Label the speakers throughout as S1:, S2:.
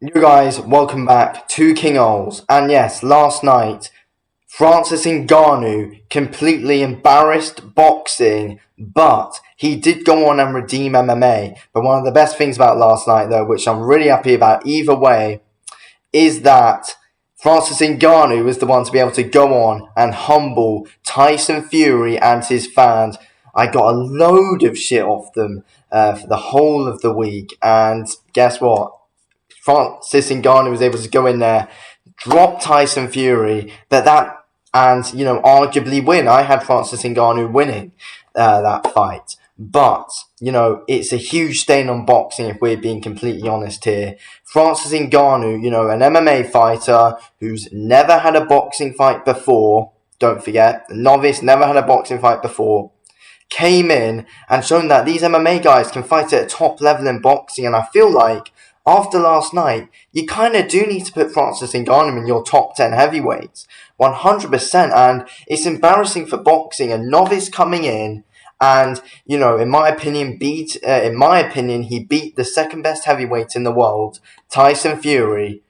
S1: You guys, welcome back to King Oles. And yes, last night, Francis Ngannou completely embarrassed boxing, but he did go on and redeem MMA. But one of the best things about last night, though, which I'm really happy about either way, is that Francis Ngannou was the one to be able to go on and humble Tyson Fury and his fans. I got a load of shit off them for the whole of the week, and guess what? Francis Ngannou was able to go in there, drop Tyson Fury, and arguably win. I had Francis Ngannou winning that fight, but it's a huge stain on boxing if we're being completely honest here. Francis Ngannou, an MMA fighter who's never had a boxing fight before. Don't forget, the novice never had a boxing fight before. Came in and shown that these MMA guys can fight at a top level in boxing, and I feel like after last night, you kind of do need to put Francis Ngannou in your top 10 heavyweights, 100%. And it's embarrassing for boxing, a novice coming in, and in my opinion, he beat the second best heavyweight in the world, Tyson Fury,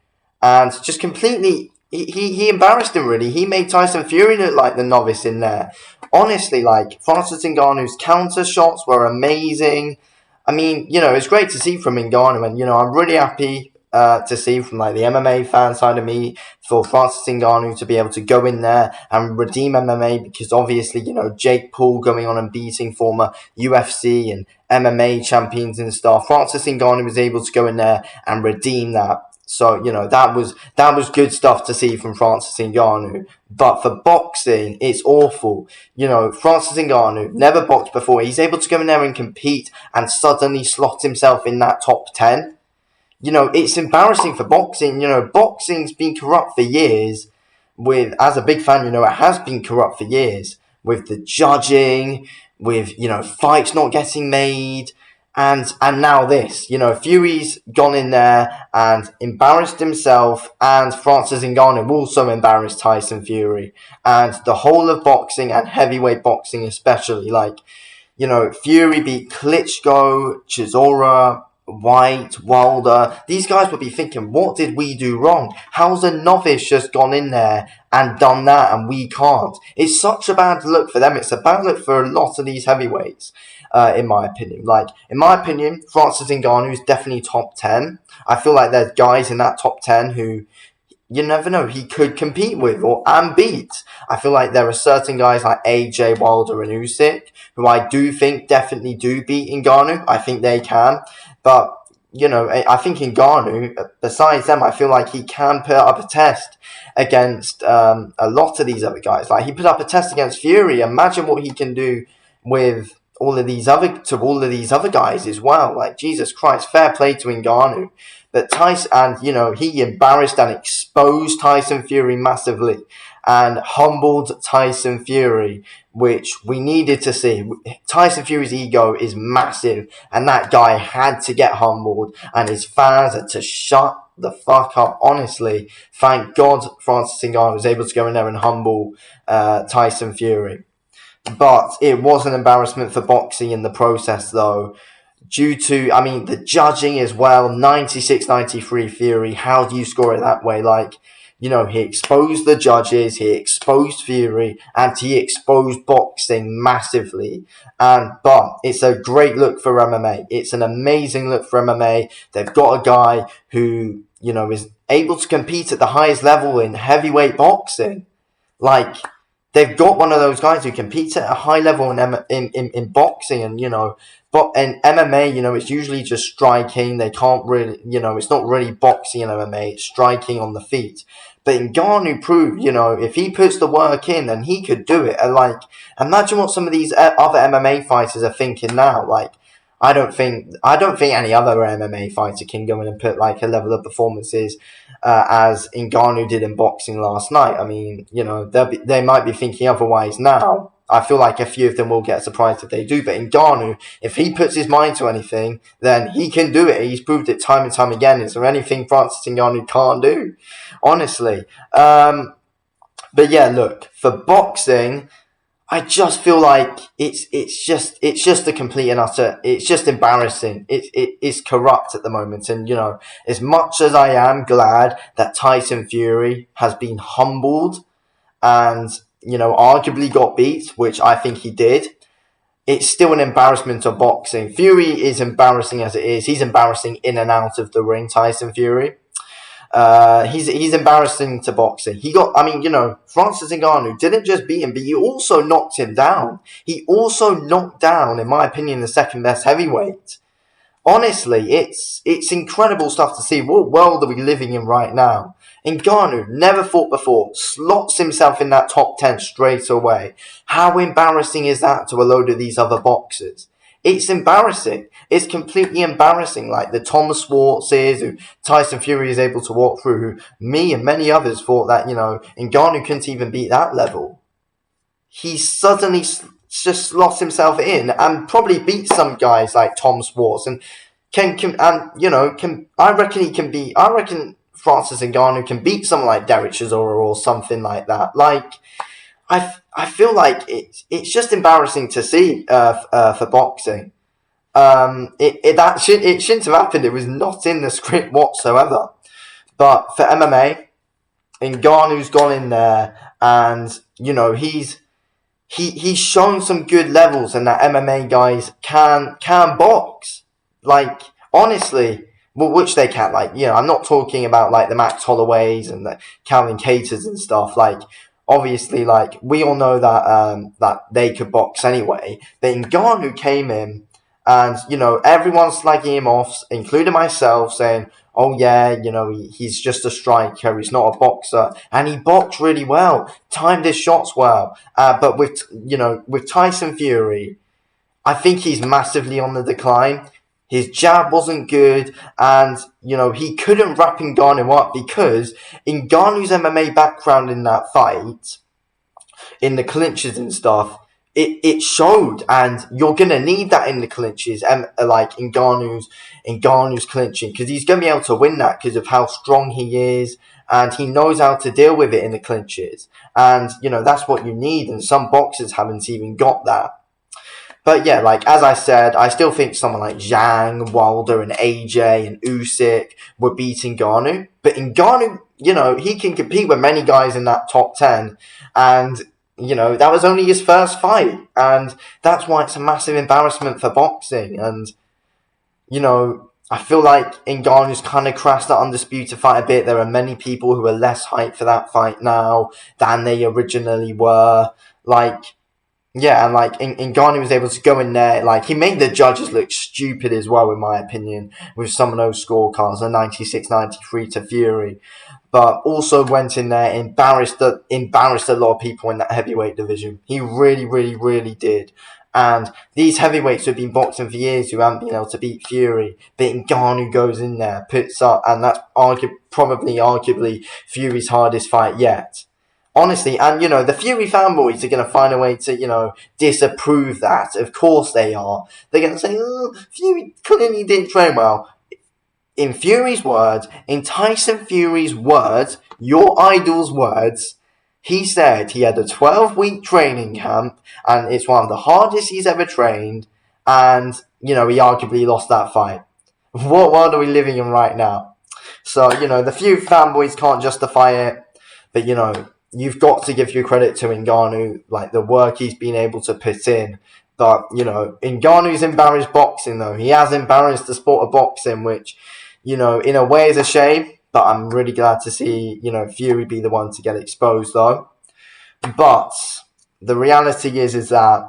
S1: and just completely. He embarrassed him, really. He made Tyson Fury look like the novice in there. Honestly, like, Francis Ngannou's counter shots were amazing. I mean, it's great to see from Ngannou, and I'm really happy to see from like the MMA fan side of me for Francis Ngannou to be able to go in there and redeem MMA, because obviously Jake Paul going on and beating former UFC and MMA champions and stuff. Francis Ngannou was able to go in there and redeem that. So that was good stuff to see from Francis Ngannou. But for boxing, it's awful. Francis Ngannou never boxed before. He's able to go in there and compete and suddenly slot himself in that top 10. It's embarrassing for boxing. Boxing's been corrupt for years. As a big fan, it has been corrupt for years with the judging, with fights not getting made, and now this. Fury's gone in there and embarrassed himself, and Francis Ngannou also embarrassed Tyson Fury, and the whole of boxing and heavyweight boxing especially. Like, Fury beat Klitschko, Chisora, White, Wilder. These guys would be thinking, what did we do wrong? How's a novice just gone in there and done that and we can't? It's such a bad look for them. It's a bad look for a lot of these heavyweights, in my opinion. Like, in my opinion, Francis Ngannou is definitely top 10. I feel like there's guys in that top 10 who you never know, he could compete with and beat. I feel like there are certain guys like AJ, Wilder, and Usyk who I do think definitely do beat Ngannou. I think they can, but I think Ngannou, besides them, I feel like he can put up a test against a lot of these other guys. Like, he put up a test against Fury. Imagine what he can do with all of these other guys as well. Like, Jesus Christ, fair play to Ngannou. But Tyson, and he embarrassed and exposed Tyson Fury massively and humbled Tyson Fury, which we needed to see. Tyson Fury's ego is massive, and that guy had to get humbled, and his fans had to shut the fuck up. Honestly, thank God Francis Ngannou was able to go in there and humble Tyson Fury. But it was an embarrassment for boxing in the process, though, due to, the judging as well. 96-93 Fury. How do you score it that way? Like, he exposed the judges, he exposed Fury, and he exposed boxing massively. But it's a great look for MMA. It's an amazing look for MMA. They've got a guy who, is able to compete at the highest level in heavyweight boxing. Like, they've got one of those guys who competes at a high level in boxing, and but in MMA, it's usually just striking. They can't really, it's not really boxing in MMA. It's striking on the feet. But Ngannou proved, if he puts the work in, then he could do it. And like, imagine what some of these other MMA fighters are thinking now. Like, I don't think any other MMA fighter can go in and put like a level of performances as Ngannou did in boxing last night. I mean, they might be thinking otherwise now. I feel like a few of them will get surprised if they do. But Ngannou, if he puts his mind to anything, then he can do it. He's proved it time and time again. Is there anything Francis Ngannou can't do? Honestly. But yeah, look, for boxing, I just feel like it's just a complete and utter. It's just embarrassing. It's corrupt at the moment, and as much as I am glad that Tyson Fury has been humbled and arguably got beat, which I think he did. It's still an embarrassment of boxing. Fury is embarrassing as it is. He's embarrassing in and out of the ring, Tyson Fury. He's embarrassing to boxing. Francis Ngannou didn't just beat him, but he also knocked him down. He also knocked down, in my opinion, the second best heavyweight. Honestly, it's incredible stuff to see. What world are we living in right now? Ngannou, never fought before, slots himself in that top 10 straight away. How embarrassing is that to a load of these other boxers? It's embarrassing. It's completely embarrassing. Like the Tom Schwartzes, who Tyson Fury is able to walk through, who me and many others thought that, Ngannou couldn't even beat that level. He suddenly just slots himself in and probably beats some guys like Tom Schwartz and I reckon he can beat. I reckon Francis Ngannou can beat someone like Derek Chisora or something like that. Like I feel like it's just embarrassing to see for boxing. It shouldn't have happened. It was not in the script whatsoever. But for MMA, Ngannou's gone in there, and he's shown some good levels, and that MMA guys can box. Like honestly, well, which they can. Like I'm not talking about like the Max Holloways and the Calvin Caters and stuff. Like obviously, like we all know that they could box anyway. But Ngannou came in, and everyone's slagging him off, including myself, saying, "Oh yeah, he's just a striker. He's not a boxer," and he boxed really well, timed his shots well. But with Tyson Fury, I think he's massively on the decline. His jab wasn't good, and he couldn't wrap Ngannou up because Ngannou's MMA background in that fight, in the clinches and stuff, it showed, and you're gonna need that in the clinches, and like Ngannou's clinching, because he's gonna be able to win that because of how strong he is, and he knows how to deal with it in the clinches, and that's what you need, and some boxers haven't even got that. But yeah, like as I said, I still think someone like Zhang, Wilder, and AJ and Usyk were beating Ngannou. But Ngannou, he can compete with many guys in that top 10, and that was only his first fight, and that's why it's a massive embarrassment for boxing. And I feel like Ngannou's kind of crashed that undisputed fight a bit. There are many people who are less hyped for that fight now than they originally were. Like. Yeah, and like Ngannou was able to go in there, like he made the judges look stupid as well, in my opinion, with some of those scorecards, a 96-93 to Fury, but also went in there, embarrassed a lot of people in that heavyweight division. He really, really, really did. And these heavyweights who have been boxing for years who haven't been able to beat Fury, but Ngannou goes in there, puts up, and that's arguably Fury's hardest fight yet. Honestly, and the Fury fanboys are going to find a way to, disapprove that. Of course they are. They're going to say, oh, Fury clearly didn't train well. In Fury's words, in Tyson Fury's words, your idol's words, he said he had a 12-week training camp, and it's one of the hardest he's ever trained, and, he arguably lost that fight. What world are we living in right now? So, the Fury fanboys can't justify it, but, you've got to give your credit to Ngannou, like the work he's been able to put in. But, Ngannou's embarrassed boxing, though. He has embarrassed the sport of boxing, which, in a way is a shame. But I'm really glad to see, Fury be the one to get exposed, though. But the reality is that,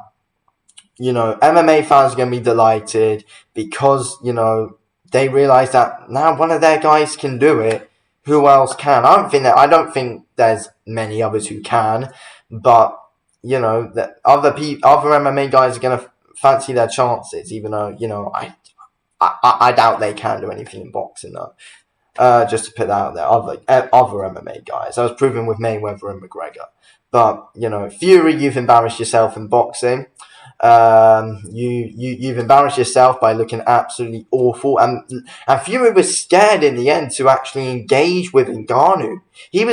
S1: MMA fans are going to be delighted because, they realise that now one of their guys can do it. Who else can? I don't think there's many others who can, but that other MMA guys are gonna fancy their chances, even though I doubt they can do anything in boxing though. Just to put that out there, other MMA guys. I was proven with Mayweather and McGregor, but Fury, you've embarrassed yourself in boxing. You've embarrassed yourself by looking absolutely awful, and Fury was scared in the end to actually engage with Ngannou. He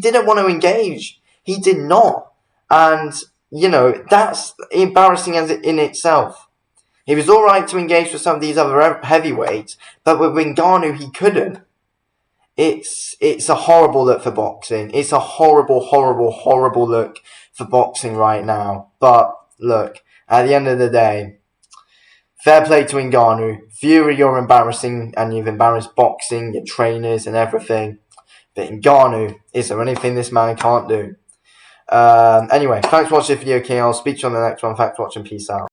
S1: didn't want to engage. He did not, and that's embarrassing as in itself. He was alright to engage with some of these other heavyweights, but with Ngannou he couldn't. It's a horrible look for boxing. It's a horrible, horrible, horrible look for boxing right now. But look, at the end of the day, fair play to Ngannou. Fury, you're embarrassing, and you've embarrassed boxing, your trainers, and everything. But Ngannou, is there anything this man can't do? Anyway, thanks for watching the video, King. I'll speak to you on the next one. Thanks for watching. Peace out.